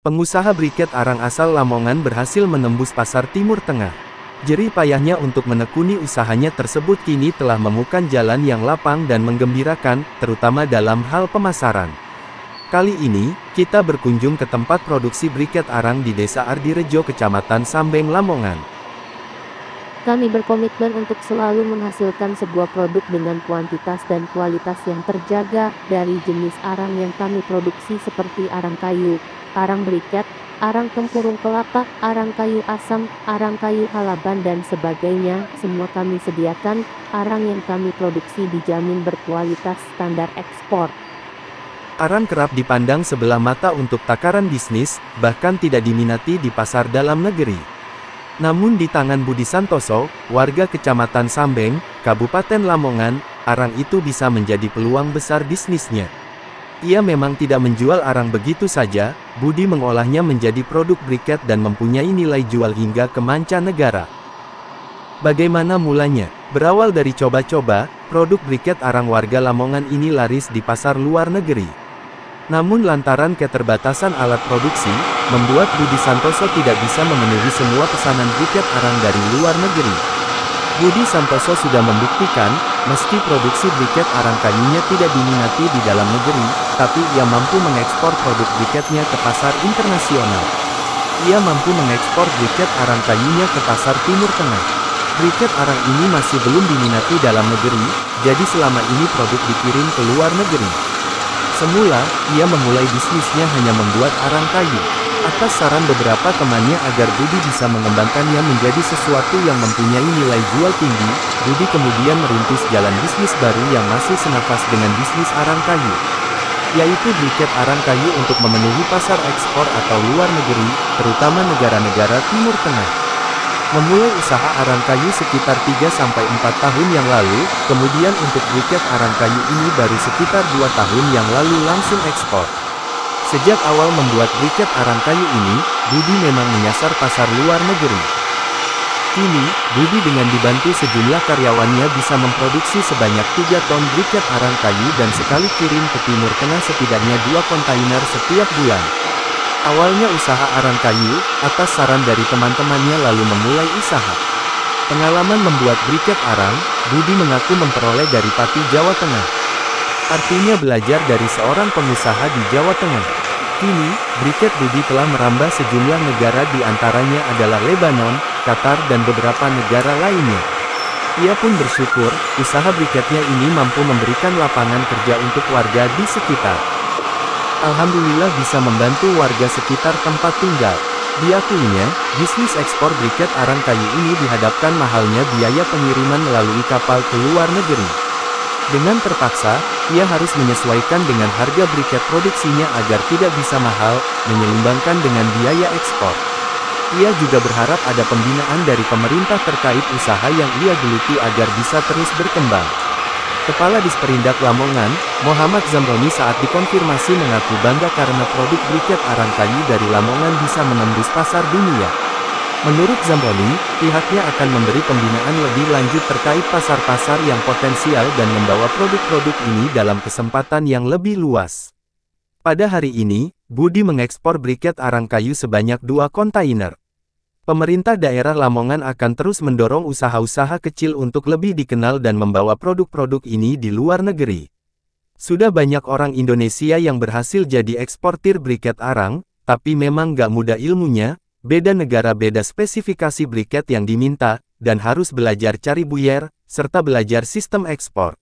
Pengusaha briket arang asal Lamongan berhasil menembus pasar Timur Tengah. Jerih payahnya untuk menekuni usahanya tersebut kini telah menemukan jalan yang lapang dan menggembirakan, terutama dalam hal pemasaran. Kali ini, kita berkunjung ke tempat produksi briket arang di Desa Ardirejo, Kecamatan Sambeng, Lamongan. Kami berkomitmen untuk selalu menghasilkan sebuah produk dengan kuantitas dan kualitas yang terjaga dari jenis arang yang kami produksi seperti arang kayu, arang briket, arang tempurung kelapa, arang kayu asam, arang kayu halaban dan sebagainya. Semua kami sediakan. Arang yang kami produksi dijamin berkualitas standar ekspor. Arang kerap dipandang sebelah mata untuk takaran bisnis, bahkan tidak diminati di pasar dalam negeri. Namun di tangan Budi Santoso, warga Kecamatan Sambeng, Kabupaten Lamongan, arang itu bisa menjadi peluang besar bisnisnya. Ia memang tidak menjual arang begitu saja, Budi mengolahnya menjadi produk briket dan mempunyai nilai jual hingga ke mancanegara. Bagaimana mulanya? Berawal dari coba-coba, produk briket arang warga Lamongan ini laris di pasar luar negeri. Namun lantaran keterbatasan alat produksi, membuat Budi Santoso tidak bisa memenuhi semua pesanan briket arang dari luar negeri. Budi Santoso sudah membuktikan, meski produksi briket arang kayunya tidak diminati di dalam negeri, tapi ia mampu mengekspor produk briketnya ke pasar internasional. Ia mampu mengekspor briket arang kayunya ke pasar Timur Tengah. Briket arang ini masih belum diminati dalam negeri, jadi selama ini produk dikirim ke luar negeri. Semula, ia memulai bisnisnya hanya membuat arang kayu. Atas saran beberapa temannya agar Budi bisa mengembangkannya menjadi sesuatu yang mempunyai nilai jual tinggi, Budi kemudian merintis jalan bisnis baru yang masih senafas dengan bisnis arang kayu, yaitu briket arang kayu untuk memenuhi pasar ekspor atau luar negeri, terutama negara-negara Timur Tengah. Memulai usaha arang kayu sekitar 3-4 tahun yang lalu, kemudian untuk briket arang kayu ini baru sekitar 2 tahun yang lalu langsung ekspor. Sejak awal membuat briket arang kayu ini, Budi memang menyasar pasar luar negeri. Kini, Budi dengan dibantu sejumlah karyawannya bisa memproduksi sebanyak 3 ton briket arang kayu dan sekali kirim ke Timur Tengah setidaknya 2 kontainer setiap bulan. Awalnya usaha arang kayu, atas saran dari teman-temannya lalu memulai usaha. Pengalaman membuat briket arang, Budi mengaku memperoleh dari Pati, Jawa Tengah. Artinya belajar dari seorang pengusaha di Jawa Tengah. Kini, briket Budi telah merambah sejumlah negara di antaranya adalah Lebanon, Qatar dan beberapa negara lainnya. Ia pun bersyukur, usaha briketnya ini mampu memberikan lapangan kerja untuk warga di sekitar. Alhamdulillah bisa membantu warga sekitar tempat tinggal. Diakuinya, bisnis ekspor briket arang kayu ini dihadapkan mahalnya biaya pengiriman melalui kapal ke luar negeri. Dengan terpaksa, ia harus menyesuaikan dengan harga briket produksinya agar tidak bisa mahal, menyeimbangkan dengan biaya ekspor. Ia juga berharap ada pembinaan dari pemerintah terkait usaha yang ia geluti agar bisa terus berkembang. Kepala Disperindak Lamongan, Muhammad Zamroni saat dikonfirmasi mengaku bangga karena produk briket arang kayu dari Lamongan bisa menembus pasar dunia. Menurut Zamroni, pihaknya akan memberi pembinaan lebih lanjut terkait pasar-pasar yang potensial dan membawa produk-produk ini dalam kesempatan yang lebih luas. Pada hari ini, Budi mengekspor briket arang kayu sebanyak 2 kontainer. Pemerintah daerah Lamongan akan terus mendorong usaha-usaha kecil untuk lebih dikenal dan membawa produk-produk ini di luar negeri. Sudah banyak orang Indonesia yang berhasil jadi eksportir briket arang, tapi memang gak mudah ilmunya, beda negara beda spesifikasi briket yang diminta, dan harus belajar cari buyer, serta belajar sistem ekspor.